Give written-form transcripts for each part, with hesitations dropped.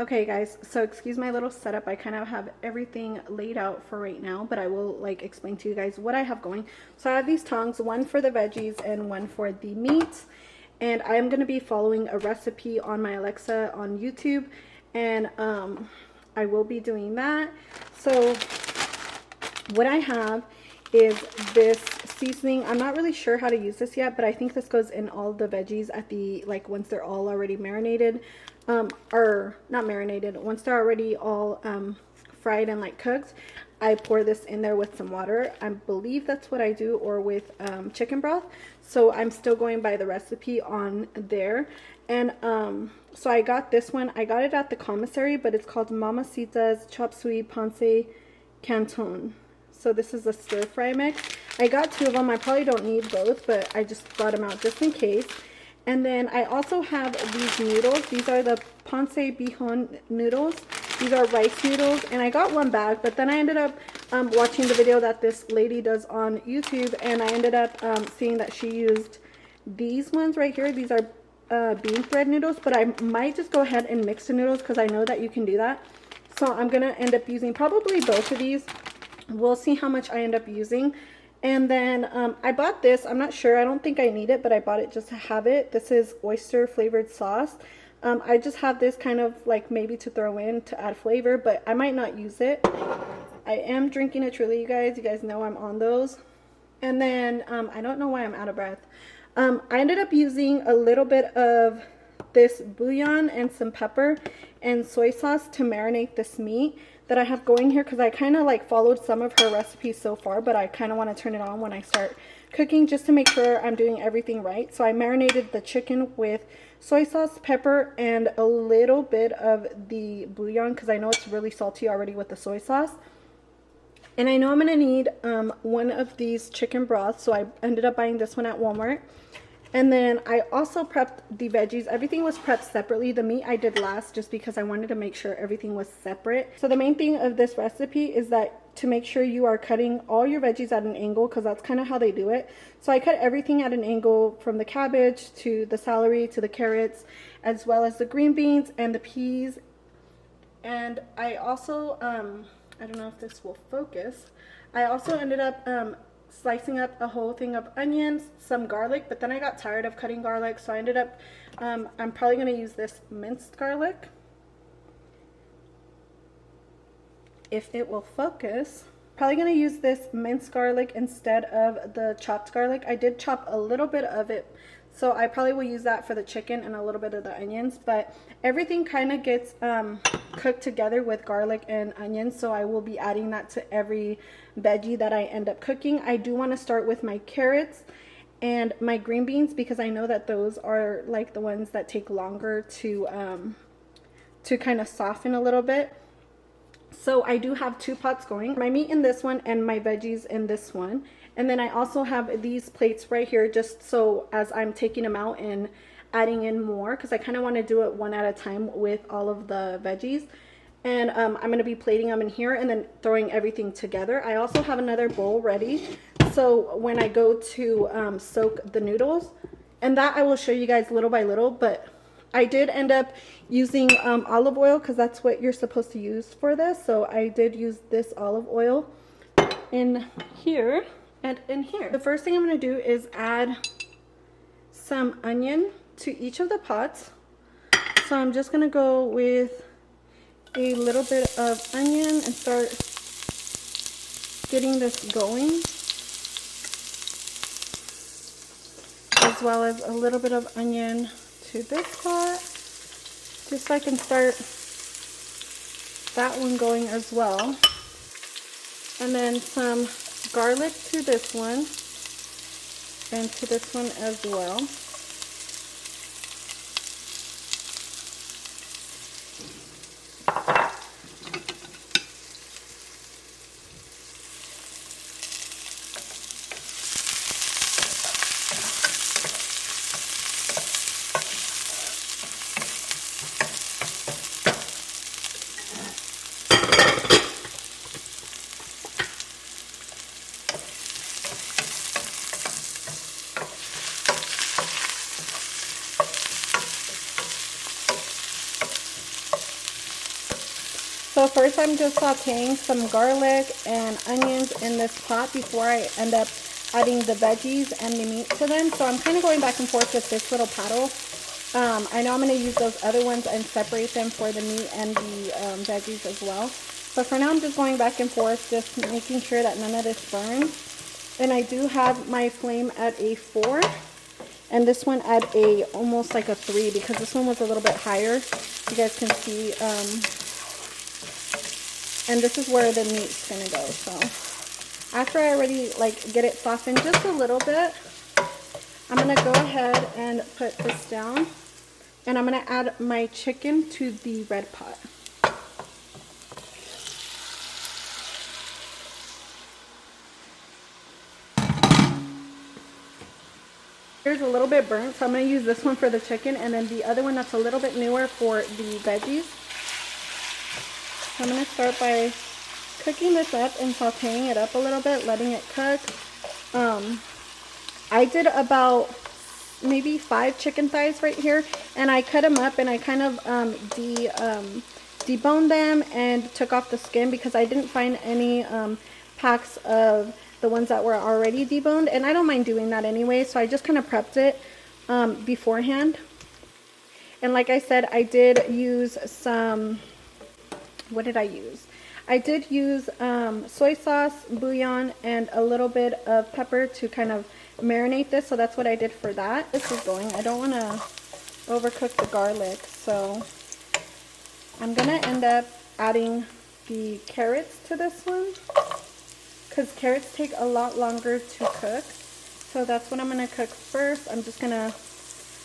Okay guys, so excuse my little setup. I kind of have everything laid out for right now, but I will like explain to you guys what I have going. So I have these tongs, one for the veggies and one for the meats. And I am going to be following a recipe on my Alexa on YouTube, and I will be doing that. So what I have is this seasoning. I'm not really sure how to use this yet, but I think this goes in all the veggies at the, like, once they're all already marinated, or not marinated, once they're already all fried and like cooked, I pour this in there with some water. I believe that's what I do, or with chicken broth. So I'm still going by the recipe on there. And so I got this one. I got it at the commissary, but it's called Mamacita's Chop Suey Pancit Canton. So this is a stir fry mix. I got two of them. I probably don't need both, but I just brought them out just in case. And then I also have these noodles. These are the Pancit Bijon noodles. These are rice noodles, and I got one bag, but then I ended up watching the video that this lady does on YouTube, and I ended up seeing that she used these ones right here. These are bean thread noodles, but I might just go ahead and mix the noodles because I know that you can do that. So I'm going to end up using probably both of these. We'll see how much I end up using. And then I bought this. I'm not sure. I don't think I need it, but I bought it just to have it. This is oyster flavored sauce. I just have this kind of like maybe to throw in to add flavor, but I might not use it. I am drinking a Truly, you guys. You guys know I'm on those. And then I don't know why I'm out of breath. I ended up using a little bit of this bouillon and some pepper and soy sauce to marinate this meat that I have going here, because I kind of like followed some of her recipes so far, but I kind of want to turn it on when I start cooking just to make sure I'm doing everything right. So I marinated the chicken with soy sauce, pepper, and a little bit of the bouillon because I know it's really salty already with the soy sauce. And I know I'm going to need one of these chicken broths, so I ended up buying this one at Walmart. And then I also prepped the veggies. Everything was prepped separately. The meat I did last just because I wanted to make sure everything was separate. So the main thing of this recipe is that to make sure you are cutting all your veggies at an angle, because that's kind of how they do it. So I cut everything at an angle, from the cabbage to the celery to the carrots, as well as the green beans and the peas. And I also, I don't know if this will focus. I also ended up slicing up a whole thing of onions, some garlic, but then I got tired of cutting garlic, so I ended up, I'm probably going to use this minced garlic. If it will focus. Probably going to use this minced garlic instead of the chopped garlic. I did chop a little bit of it, so I probably will use that for the chicken and a little bit of the onions, but everything kind of gets cooked together with garlic and onions, so I will be adding that to every veggie that I end up cooking. I do want to start with my carrots and my green beans because I know that those are like the ones that take longer to kind of soften a little bit. So I do have two pots going, my meat in this one and my veggies in this one. And then I also have these plates right here just so as I'm taking them out and adding in more, because I kind of want to do it one at a time with all of the veggies. And I'm going to be plating them in here and then throwing everything together. I also have another bowl ready, so when I go to soak the noodles, and that I will show you guys little by little, but I did end up using olive oil because that's what you're supposed to use for this. So I did use this olive oil in here and in here. The first thing I'm going to do is add some onion to each of the pots. So I'm just going to go with a little bit of onion and start getting this going, as well as a little bit of onion to this pot, just so I can start that one going as well. And then some garlic to this one and to this one as well. So first I'm just sauteing some garlic and onions in this pot before I end up adding the veggies and the meat to them. So I'm kind of going back and forth with this little paddle. I know I'm going to use those other ones and separate them for the meat and the veggies as well. But for now I'm just going back and forth, just making sure that none of this burns. And I do have my flame at a 4. And this one at a almost like a 3 because this one was a little bit higher. You guys can see. And this is where the meat's gonna go. So after I already like get it softened just a little bit, I'm gonna go ahead and put this down, and I'm gonna add my chicken to the red pot. Here's a little bit burnt, so I'm gonna use this one for the chicken, and then the other one that's a little bit newer for the veggies. So I'm gonna start by cooking this up and sauteing it up a little bit, letting it cook. I did about maybe 5 chicken thighs right here, and I cut them up and I kind of deboned them and took off the skin because I didn't find any packs of the ones that were already deboned, and I don't mind doing that anyway, so I just kind of prepped it beforehand. And like I said, I did use some, what did I use? I did use soy sauce, bouillon, and a little bit of pepper to kind of marinate this. So that's what I did for that. This is going. I don't want to overcook the garlic. So I'm going to end up adding the carrots to this one, because carrots take a lot longer to cook. So that's what I'm going to cook first. I'm just going to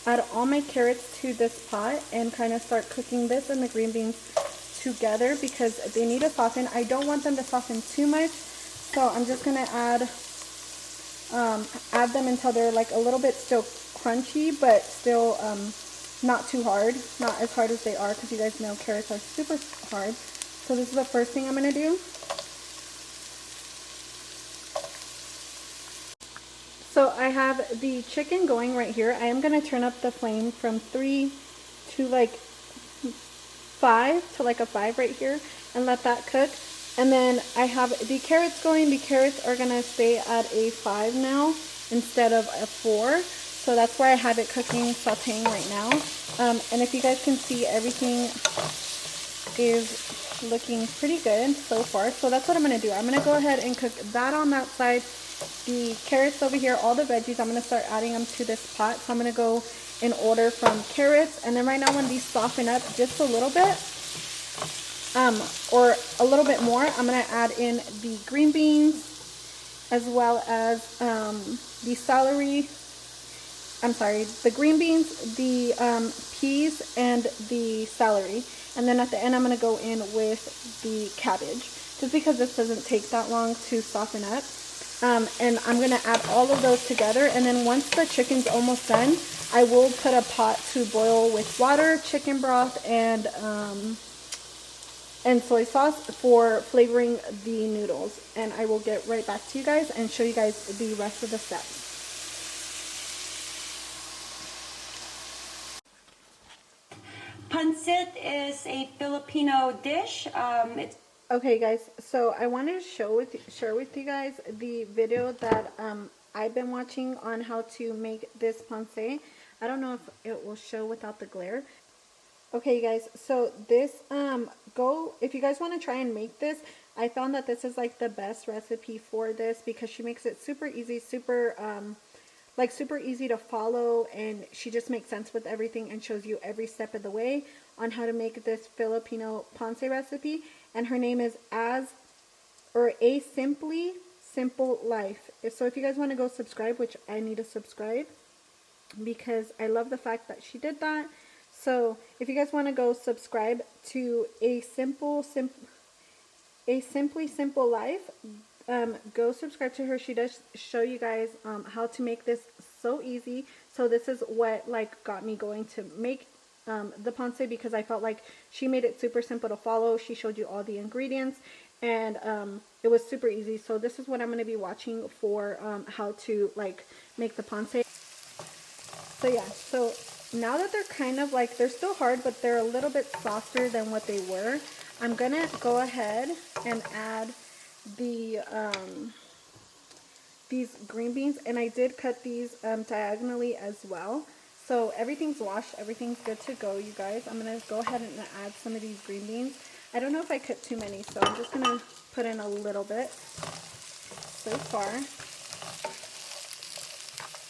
add all my carrots to this pot and kind of start cooking this and the green beans together because they need to soften. I don't want them to soften too much, so I'm just gonna add them until they're like a little bit still crunchy, but still not too hard, not as hard as they are, because you guys know carrots are super hard. So this is the first thing I'm gonna do. So I have the chicken going right here. I am gonna turn up the flame from 3 to like 5 to like a 5 right here and let that cook. And then I have the carrots going. The carrots are gonna stay at a 5 now instead of a 4. So that's where I have it cooking, sauteing right now. And if you guys can see, everything is looking pretty good so far. So that's what I'm gonna do. I'm gonna go ahead and cook that on that side. The carrots over here, all the veggies, I'm gonna start adding them to this pot. So I'm gonna go in order from carrots, and then right now when these soften up just a little bit, or a little bit more, I'm gonna add in the green beans as well as the celery. I'm sorry, the green beans, the peas, and the celery, and then at the end I'm gonna go in with the cabbage, just because this doesn't take that long to soften up. And I'm gonna add all of those together, and then once the chicken's almost done, I will put a pot to boil with water, chicken broth, and soy sauce for flavoring the noodles. And I will get right back to you guys and show you guys the rest of the steps. Pancit is a Filipino dish. Okay guys, so I wanted to share with you guys the video that I've been watching on how to make this pancit. I don't know if it will show without the glare. Okay you guys, so this if you guys want to try and make this, I found that this is like the best recipe for this because she makes it super easy, super easy to follow, and she just makes sense with everything and shows you every step of the way on how to make this Filipino pancit recipe. And her name is A Simply Simple Life. So if you guys want to go subscribe, which I need to subscribe because I love the fact that she did that. So if you guys want to go subscribe to A Simply Simple Life, go subscribe to her. She does show you guys how to make this so easy. So this is what like got me going to make the pancit, because I felt like she made it super simple to follow. She showed you all the ingredients, and it was super easy. So this is what I'm going to be watching for how to like make the pancit. So yeah, so now that they're kind of like, they're still hard, but they're a little bit softer than what they were. I'm gonna go ahead and add the these green beans, and I did cut these diagonally as well. So everything's washed, everything's good to go, you guys. I'm gonna go ahead and add some of these green beans. I don't know if I cut too many, so I'm just gonna put in a little bit so far.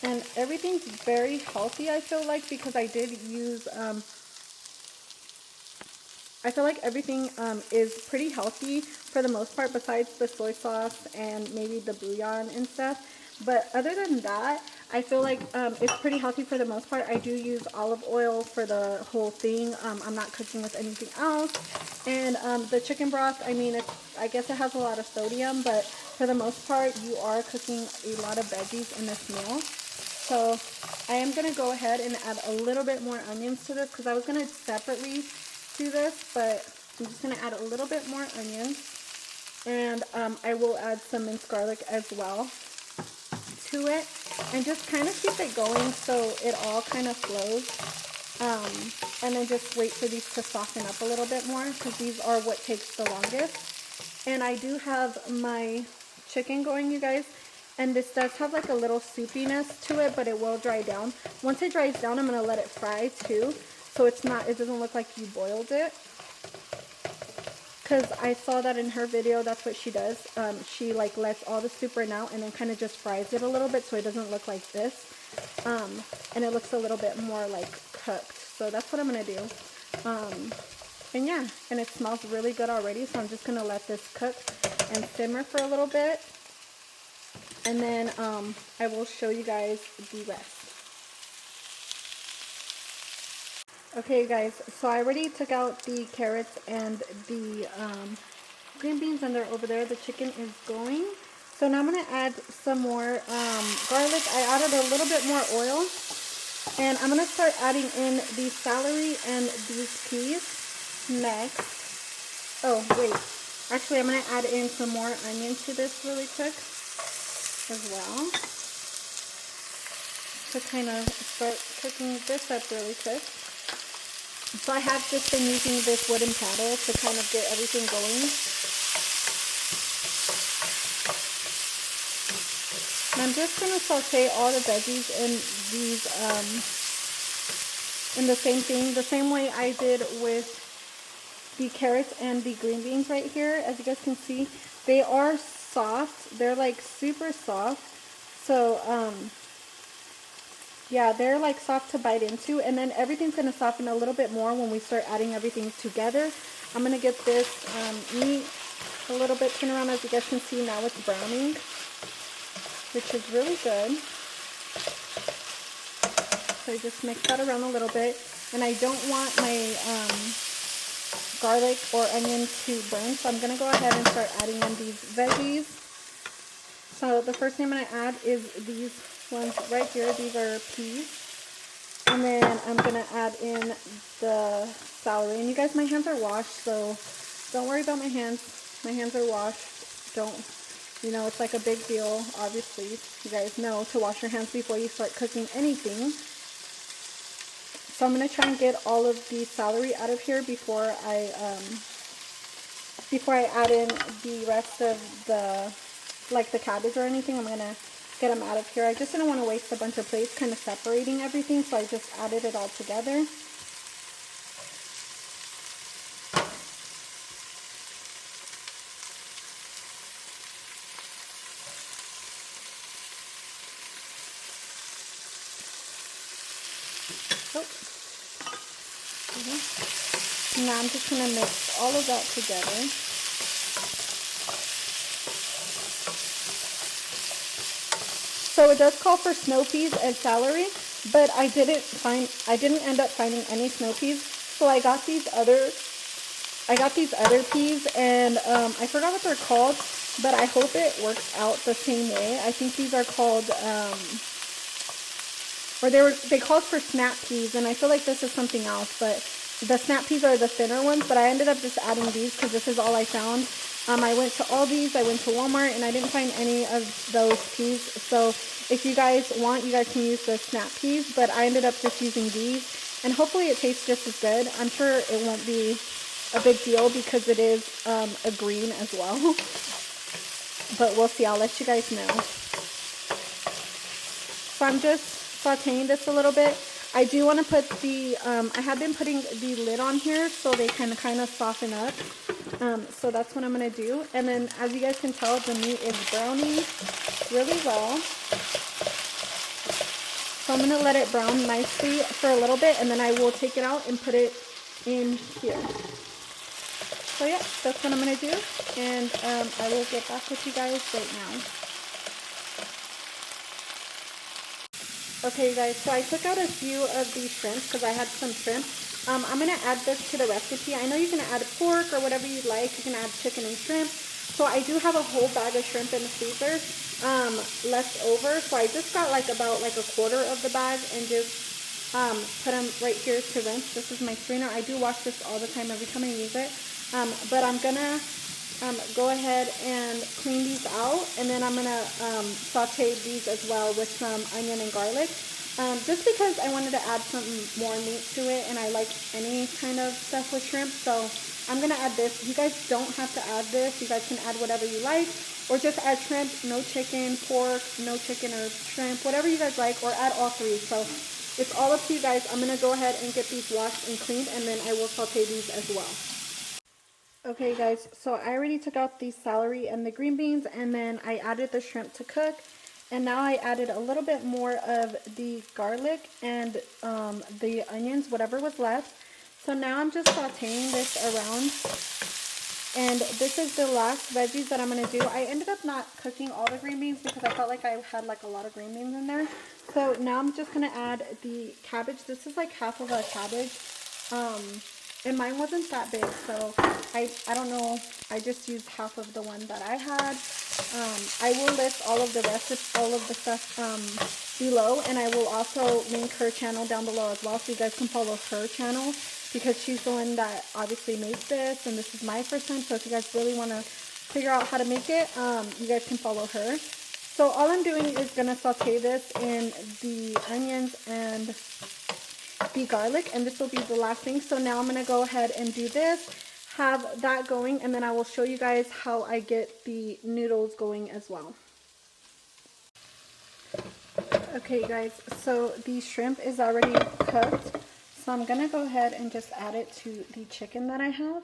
And everything's very healthy, I feel like, because I did use I feel like everything is pretty healthy for the most part, besides the soy sauce and maybe the bouillon and stuff. But other than that, I feel like it's pretty healthy for the most part. I do use olive oil for the whole thing. I'm not cooking with anything else. And the chicken broth, I mean, I guess it has a lot of sodium, but for the most part, you are cooking a lot of veggies in this meal. So I am going to go ahead and add a little bit more onions to this, because I was going to separately do this, but I'm just going to add a little bit more onions, and I will add some minced garlic as well to it, and just kind of keep it going so it all kind of flows, and then just wait for these to soften up a little bit more, because these are what takes the longest. And I do have my chicken going, you guys, and this does have like a little soupiness to it, but it will dry down. Once it dries down, I'm going to let it fry too, so it doesn't look like you boiled it. Because I saw that in her video, that's what she does. She like lets all the soup run out and then kind of just fries it a little bit so it doesn't look like this. And it looks a little bit more like cooked. So that's what I'm going to do. And yeah, and it smells really good already. So I'm just going to let this cook and simmer for a little bit. And then I will show you guys the rest. Okay guys, so I already took out the carrots and the green beans, and they're over there. The chicken is going. So now I'm going to add some more garlic. I added a little bit more oil. And I'm going to start adding in the celery and these peas next. Oh, wait. Actually, I'm going to add in some more onion to this really quick as well, to kind of start cooking this up really quick. So I have just been using this wooden paddle to kind of get everything going. And I'm just going to saute all the veggies in these, in the same thing, the same way I did with the carrots and the green beans right here. As you guys can see, they are soft. They're like super soft. So, yeah, they're like soft to bite into, and then everything's going to soften a little bit more when we start adding everything together. I'm going to get this meat a little bit turned around. As you guys can see, now it's browning, which is really good. So I just mix that around a little bit, and I don't want my garlic or onion to burn, so I'm going to go ahead and start adding in these veggies. So the first thing I'm going to add is these ones right here. These are peas. And then I'm going to add in the celery. And you guys, my hands are washed, so don't worry about my hands. My hands are washed. Don't, you know, it's like a big deal, obviously. You guys know to wash your hands before you start cooking anything. So I'm going to try and get all of the celery out of here before I add in the rest of the, like the cabbage or anything. I'm going to get them out of here. I just didn't want to waste a bunch of plates kind of separating everything, so I just added it all together. Oh. Now I'm just going to mix all of that together. So it does call for snow peas and celery, but I didn't end up finding any snow peas. So I got these other peas, and I forgot what they're called, but I hope it works out the same way. I think these are called, they called for snap peas, and I feel like this is something else, but the snap peas are the thinner ones, but I ended up just adding these because this is all I found. I went to Aldi's, I went to Walmart, and I didn't find any of those peas. So if you guys want, you guys can use the snap peas, but I ended up just using these, and hopefully it tastes just as good. I'm sure it won't be a big deal because it is a green as well. But we'll see. I'll let you guys know. So I'm just sauteing this a little bit. I do want to put the, I have been putting the lid on here so they can kind of soften up. So that's what I'm going to do. And then as you guys can tell, the meat is browning really well. So I'm going to let it brown nicely for a little bit, and then I will take it out and put it in here. So yeah, that's what I'm going to do, and I will get back with you guys right now. Okay, you guys, so I took out a few of these shrimps because I had some shrimp. I'm going to add this to the recipe. I know you can add pork or whatever you like. You can add chicken and shrimp. So I do have a whole bag of shrimp in the freezer left over. So I just got about a quarter of the bag and just put them right here to rinse. This is my strainer. I do wash this all the time, every time I use it. But I'm gonna go ahead and clean these out, and then I'm gonna saute these as well with some onion and garlic. Just because I wanted to add some more meat to it, and I like any kind of stuff with shrimp, so I'm gonna add this. You guys don't have to add this. You guys can add whatever you like, or just add shrimp, no chicken, pork, no chicken or shrimp, whatever you guys like, or add all three. So it's all up to you guys. I'm gonna go ahead and get these washed and cleaned, and then I will saute these as well. Okay guys, so I already took out the celery and the green beans, and then I added the shrimp to cook, and now I added a little bit more of the garlic and the onions, whatever was left. So now I'm just sauteing this around, and this is the last veggies that I'm going to do. I ended up not cooking all the green beans because I felt like I had a lot of green beans in there. So now I'm just going to add the cabbage. This is like half of a cabbage. And mine wasn't that big, so I don't know. I just used half of the one that I had. I will list all of the recipes, all of the stuff below, and I will also link her channel down below as well, so you guys can follow her channel, because she's the one that obviously made this, and this is my first time. So if you guys really want to figure out how to make it, you guys can follow her. So all I'm doing is gonna saute this in the onions and the garlic, and this will be the last thing. So now I'm going to go ahead and do this, have that going, and then I will show you guys how I get the noodles going as well. Okay guys, so the shrimp is already cooked, so I'm going to go ahead and just add it to the chicken that I have.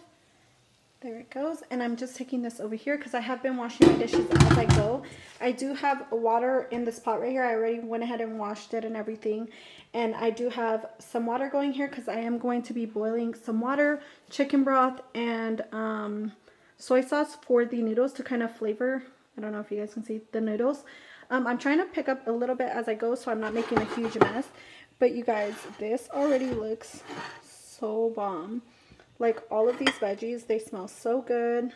There it goes. And I'm just taking this over here because I have been washing my dishes as I go. I do have water in this pot right here. I already went ahead and washed it and everything. And I do have some water going here because I am going to be boiling some water, chicken broth, and soy sauce for the noodles to kind of flavor. I don't know if you guys can see the noodles. I'm trying to pick up a little bit as I go so I'm not making a huge mess. But you guys, this already looks so bomb. Like, all of these veggies, they smell so good.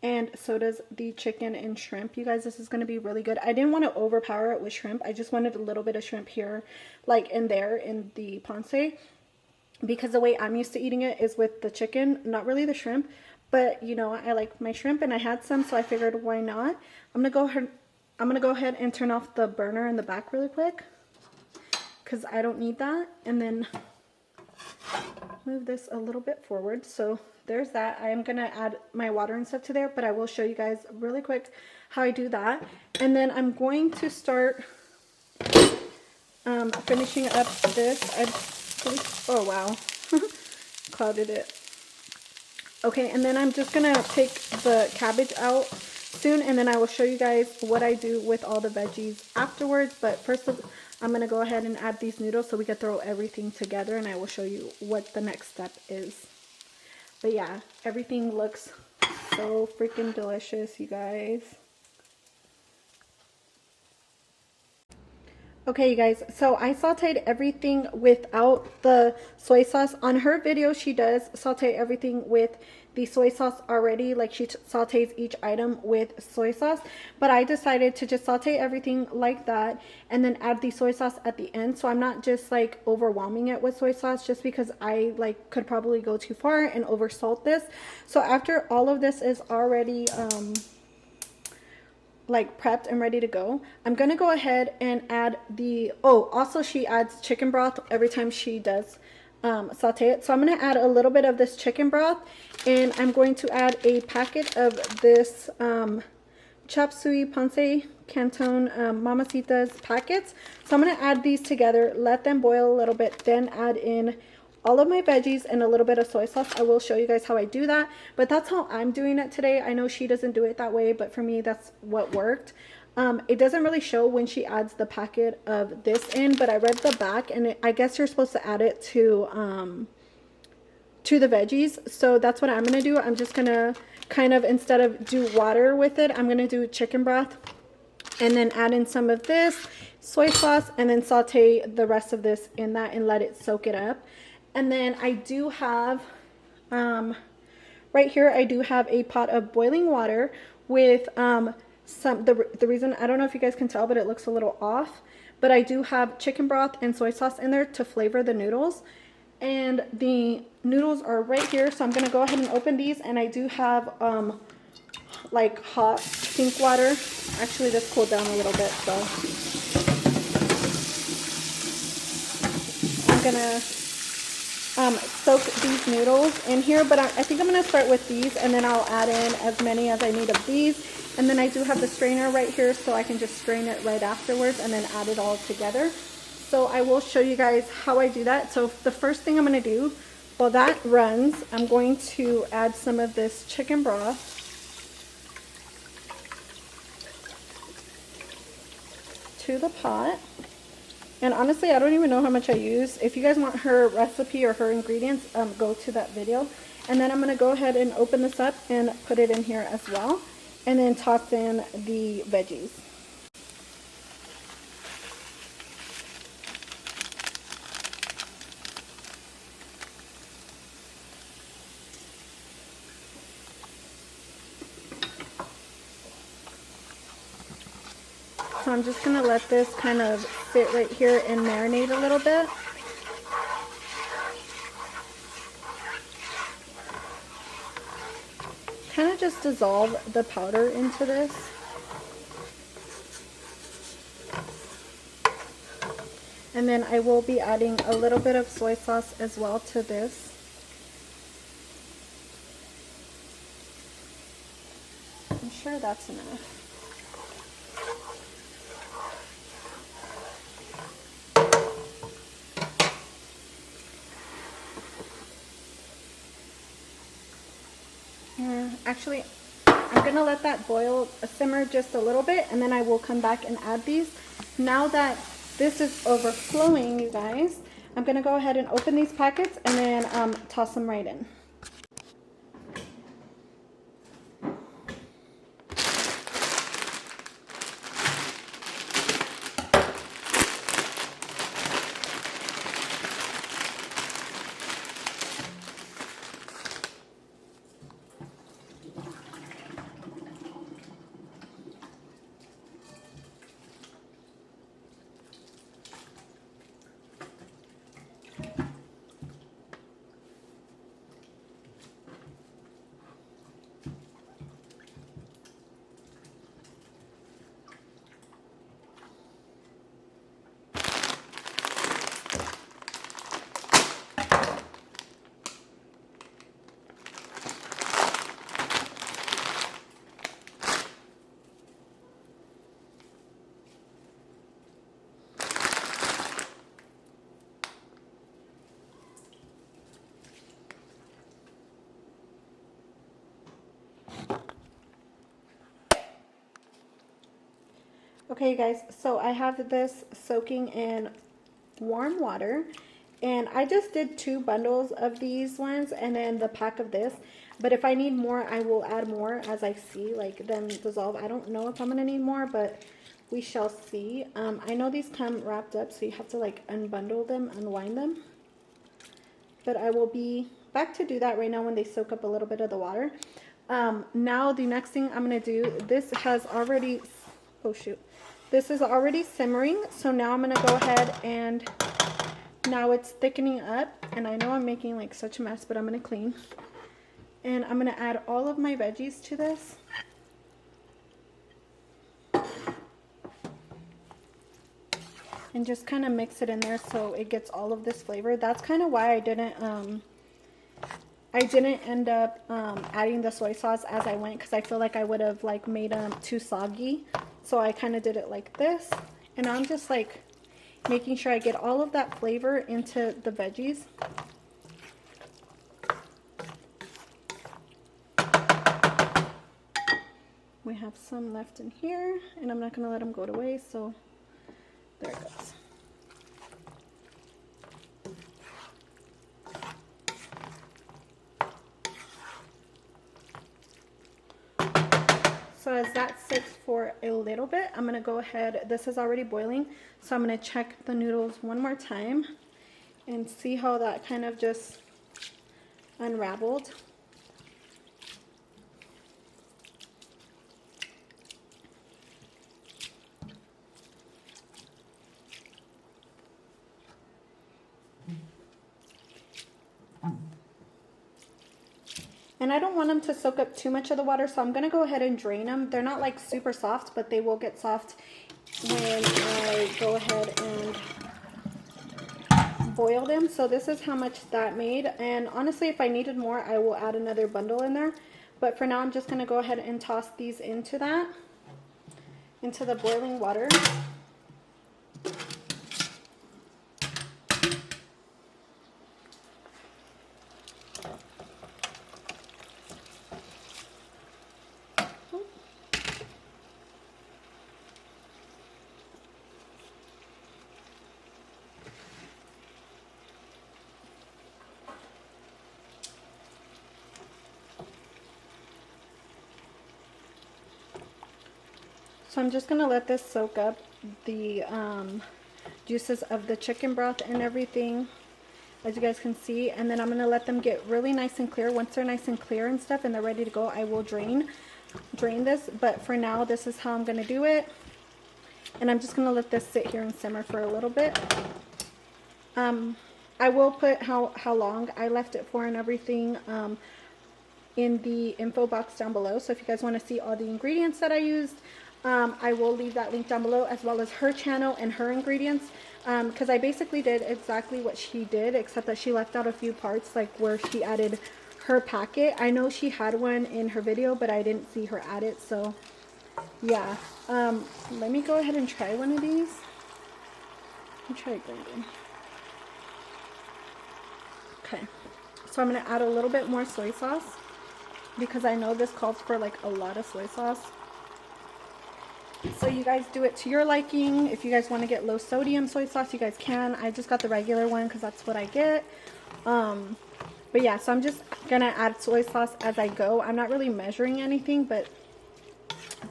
And so does the chicken and shrimp. You guys, this is going to be really good. I didn't want to overpower it with shrimp. I just wanted a little bit of shrimp here, like in there in the pancit. Because the way I'm used to eating it is with the chicken, not really the shrimp. But, you know, I like my shrimp and I had some, so I figured why not. I'm going to go ahead and turn off the burner in the back really quick, because I don't need that. And then move this a little bit forward. So there's that. I am going to add my water and stuff to there, but I will show you guys really quick how I do that. And then I'm going to start finishing up this. Oh wow, clouded it. Okay, and then I'm just going to take the cabbage out soon, and then I will show you guys what I do with all the veggies afterwards. But first I'm going to go ahead and add these noodles so we can throw everything together, and I will show you what the next step is. But yeah, everything looks so freaking delicious, you guys. Okay, you guys, so I sauteed everything without the soy sauce. On her video, she does saute everything with the soy sauce already. Like, she sautés each item with soy sauce. But I decided to just saute everything like that and then add the soy sauce at the end. So I'm not just like overwhelming it with soy sauce, just because I like could probably go too far and over salt this. So after all of this is already like prepped and ready to go, I'm gonna go ahead and add the, oh, also she adds chicken broth every time she does saute it. So I'm going to add a little bit of this chicken broth, and I'm going to add a packet of this chop suey pancit canton mamacitas packets. So I'm going to add these together, let them boil a little bit, then add in all of my veggies and a little bit of soy sauce. I will show you guys how I do that, but that's how I'm doing it today. I know she doesn't do it that way, but for me that's what worked. It doesn't really show when she adds the packet of this in, but I read the back, and I guess you're supposed to add it to the veggies. So that's what I'm gonna do. I'm just gonna kind of, instead of do water with it, I'm gonna do chicken broth and then add in some of this soy sauce and then saute the rest of this in that and let it soak it up. And then I do have, right here, I do have a pot of boiling water with the reason, I don't know if you guys can tell, but it looks a little off, but I do have chicken broth and soy sauce in there to flavor the noodles. And the noodles are right here, so I'm going to go ahead and open these. And I do have like hot pink water. Actually, this cooled down a little bit, so I'm gonna soak these noodles in here, but I think I'm gonna start with these, and then I'll add in as many as I need of these. And then I do have the strainer right here, so I can just strain it right afterwards and then add it all together. So I will show you guys how I do that. So the first thing I'm gonna do, while that runs, I'm going to add some of this chicken broth. To the pot. And honestly, I don't even know how much I use. If you guys want her recipe or her ingredients, go to that video. And then I'm going to go ahead and open this up and put it in here as well. And then toss in the veggies. So I'm just going to let this kind of sit right here and marinate a little bit. Kind of just dissolve the powder into this. And then I will be adding a little bit of soy sauce as well to this. I'm sure that's enough. Actually, I'm going to let that boil, simmer just a little bit, and then I will come back and add these. Now that this is overflowing, you guys, I'm going to go ahead and open these packets and then toss them right in. Okay, you guys, so I have this soaking in warm water, and I just did 2 bundles of these ones and then the pack of this. But if I need more, I will add more as I see, like, them dissolve. I don't know if I'm going to need more, but we shall see. I know these come wrapped up, so you have to, like, unbundle them, unwind them. But I will be back to do that right now when they soak up a little bit of the water. Now the next thing I'm going to do, this has already, oh shoot. This is already simmering, so now I'm going to go ahead and now it's thickening up, and I know I'm making like such a mess, but I'm going to clean. And I'm going to add all of my veggies to this. and just kind of mix it in there so it gets all of this flavor. That's kind of why I didn't end up adding the soy sauce as I went, because I feel like I would have like made them too soggy. So I kind of did it like this, and I'm just like making sure I get all of that flavor into the veggies. We have some left in here, and I'm not going to let them go to waste, so there it goes. So as that sits for a little bit, I'm going to go ahead. This is already boiling, so I'm going to check the noodles one more time and see how that kind of just unraveled. And I don't want them to soak up too much of the water, so I'm going to go ahead and drain them. They're not like super soft, but they will get soft when I go ahead and boil them. So this is how much that made. And honestly, if I needed more, I will add another bundle in there. But for now, I'm just going to go ahead and toss these into the boiling water. So I'm just going to let this soak up the juices of the chicken broth and everything, as you guys can see. And then I'm going to let them get really nice and clear. Once they're nice and clear and stuff and they're ready to go, I will drain this. But for now, this is how I'm going to do it. And I'm just going to let this sit here and simmer for a little bit. I will put how long I left it for and everything in the info box down below. So if you guys want to see all the ingredients that I used, I will leave that link down below, as well as her channel and her ingredients, because I basically did exactly what she did, except that she left out a few parts, like where she added her packet. I know she had one in her video, but I didn't see her add it. So yeah, let me go ahead and try one of these. Let me try grinding. Okay, so I'm going to add a little bit more soy sauce, because I know this calls for like a lot of soy sauce. So you guys do it to your liking. If you guys want to get low sodium soy sauce, you guys can. I just got the regular one because that's what I get. But yeah, so I'm just going to add soy sauce as I go. I'm not really measuring anything, but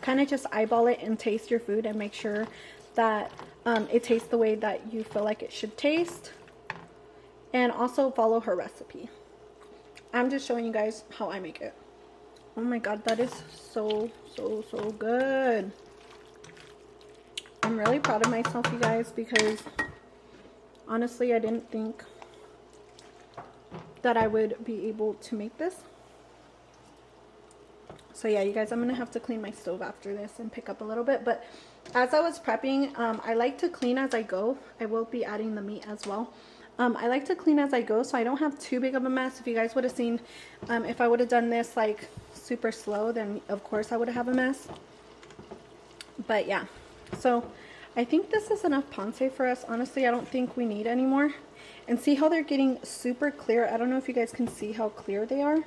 kind of just eyeball it and taste your food and make sure that it tastes the way that you feel like it should taste. And also follow her recipe. I'm just showing you guys how I make it. Oh my god, that is so good. I'm really proud of myself, you guys, because honestly, I didn't think that I would be able to make this. So yeah, you guys, I'm going to have to clean my stove after this and pick up a little bit. But as I was prepping, I like to clean as I go. I will be adding the meat as well. I like to clean as I go so I don't have too big of a mess. If you guys would have seen, if I would have done this like super slow, then of course I would have a mess. But yeah, so I think this is enough pancit for us. Honestly, I don't think we need any more. And see how they're getting super clear. I don't know if you guys can see how clear they are.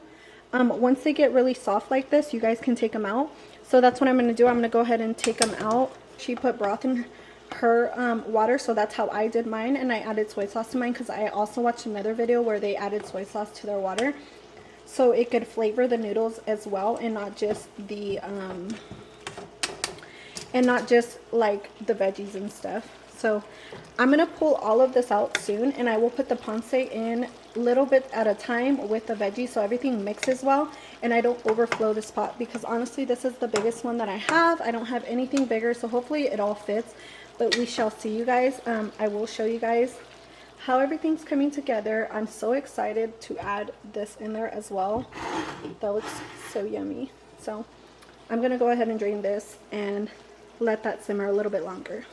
Once they get really soft like this, you guys can take them out. So that's what I'm going to do. I'm going to go ahead and take them out. She put broth in her water, so that's how I did mine. And I added soy sauce to mine because I also watched another video where they added soy sauce to their water, so it could flavor the noodles as well, and not just the like the veggies and stuff. So I'm gonna pull all of this out soon, and I will put the pancit in a little bit at a time with the veggies so everything mixes well and I don't overflow this pot, because honestly this is the biggest one that I have. I don't have anything bigger, so hopefully it all fits, but we shall see, you guys. I will show you guys how everything's coming together. I'm so excited to add this in there as well. That looks so yummy. So I'm gonna go ahead and drain this and let that simmer a little bit longer.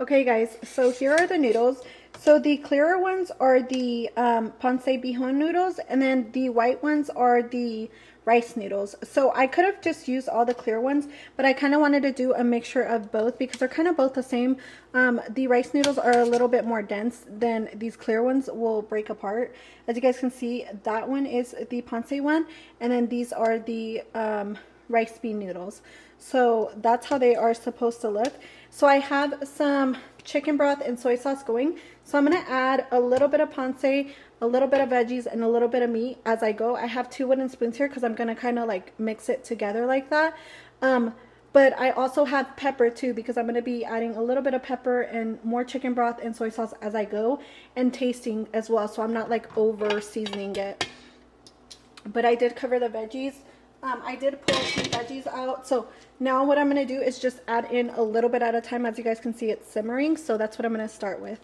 Okay guys, so here are the noodles. So the clearer ones are the Pancit Bijon noodles, and then the white ones are the rice noodles. So I could have just used all the clear ones, but I kind of wanted to do a mixture of both because they're kind of both the same. The rice noodles are a little bit more dense than these clear ones will break apart. As you guys can see, that one is the Pancit one, and then these are the rice bean noodles. So that's how they are supposed to look. So I have some chicken broth and soy sauce going. So I'm going to add a little bit of pancit, a little bit of veggies, and a little bit of meat as I go. I have 2 wooden spoons here because I'm going to kind of like mix it together like that. But I also have pepper too because I'm going to be adding a little bit of pepper and more chicken broth and soy sauce as I go, and tasting as well. So I'm not like over seasoning it. But I did cover the veggies. I did pull some veggies out. So now what I'm going to do is just add in a little bit at a time. As you guys can see, it's simmering. So that's what I'm going to start with.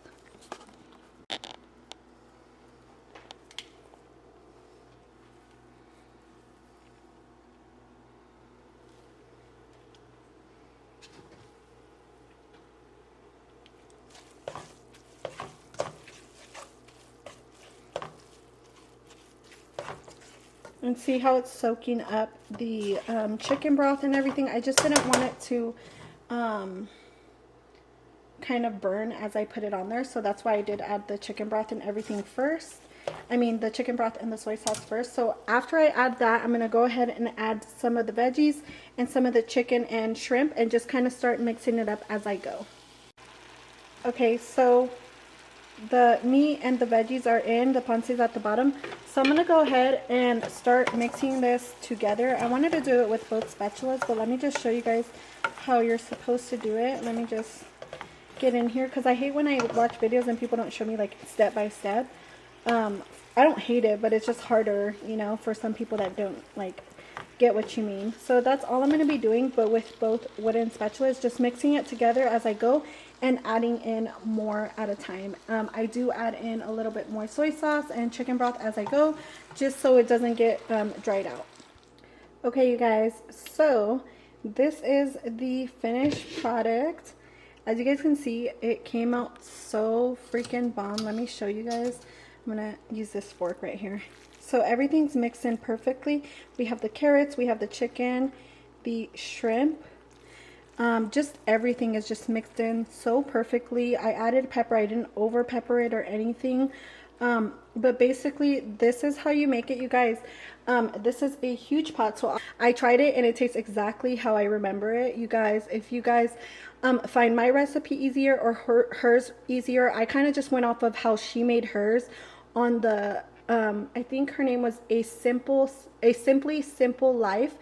And see how it's soaking up the chicken broth and everything. I just didn't want it to kind of burn as I put it on there. So that's why I did add the chicken broth and everything first. I mean the chicken broth and the soy sauce first. So after I add that, I'm going to go ahead and add some of the veggies and some of the chicken and shrimp and just kind of start mixing it up as I go. Okay, so the meat and the veggies are in, the pancit's at the bottom. So I'm going to go ahead and start mixing this together. I wanted to do it with both spatulas, but let me just show you guys how you're supposed to do it. Let me just get in here because I hate when I watch videos and people don't show me like step by step. I don't hate it, but it's just harder, you know, for some people that don't like get what you mean. So that's all I'm going to be doing, but with both wooden spatulas, just mixing it together as I go and adding in more at a time. I do add in a little bit more soy sauce and chicken broth as I go, just so it doesn't get dried out. Okay, you guys, so this is the finished product. As you guys can see, it came out so freaking bomb. Let me show you guys. I'm gonna use this fork right here. So everything's mixed in perfectly. We have the carrots, we have the chicken, the shrimp. Just everything is just mixed in so perfectly. I added pepper. I didn't over pepper it or anything. But basically this is how you make it, you guys. This is a huge pot, so I tried it and it tastes exactly how I remember it. You guys, if you guys find my recipe easier or hers easier, I kind of just went off of how she made hers on the I think her name was a Simply Simple Life.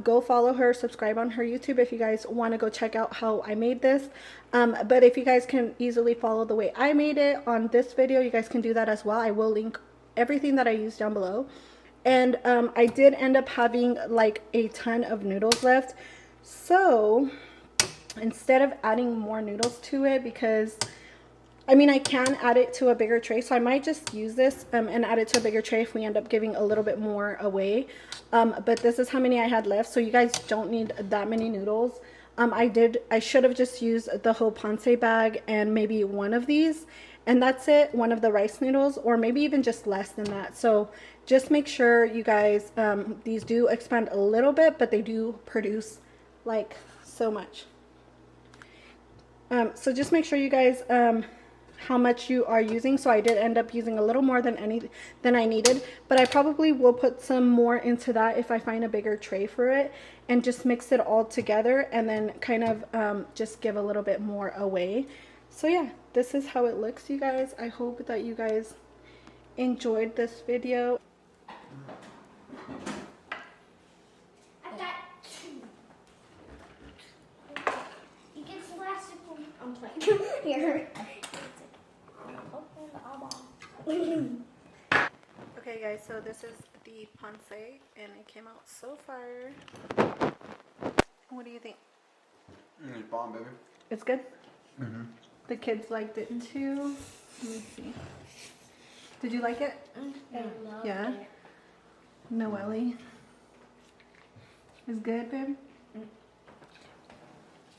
Go follow her, subscribe on her YouTube if you guys want to go check out how I made this. But if you guys can easily follow the way I made it on this video, you guys can do that as well. I will link everything that I used down below. And I did end up having like a ton of noodles left, so instead of adding more noodles to it, because I mean, I can add it to a bigger tray, so I might just use this and add it to a bigger tray if we end up giving a little bit more away. But this is how many I had left, so you guys don't need that many noodles. I should have just used the whole pancit bag and maybe one of these, and that's it, one of the rice noodles, or maybe even just less than that. So just make sure you guys, these do expand a little bit, but they do produce like so much. So just make sure you guys how much you are using. So I did end up using a little more than I needed, but I probably will put some more into that if I find a bigger tray for it, and just mix it all together and then kind of just give a little bit more away. So yeah, this is how it looks, you guys. I hope that you guys enjoyed this video. I got 2. You get the last one. I'm playing. Here. Okay guys, so this is the pancit and it came out so fire. What do you think? It's bomb, baby. It's good? Mm-hmm. The kids liked it too. Let me see. Did you like it? Yeah? It. Noelle. It's good, babe?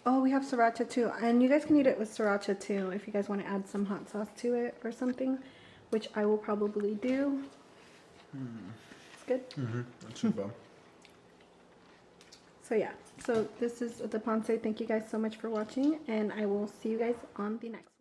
Oh, we have sriracha too. And you guys can eat it with sriracha too if you guys want to add some hot sauce to it or something, which I will probably do. It's good. That's too bad. So yeah, so this is the Ponce. Thank you guys so much for watching, and I will see you guys on the next.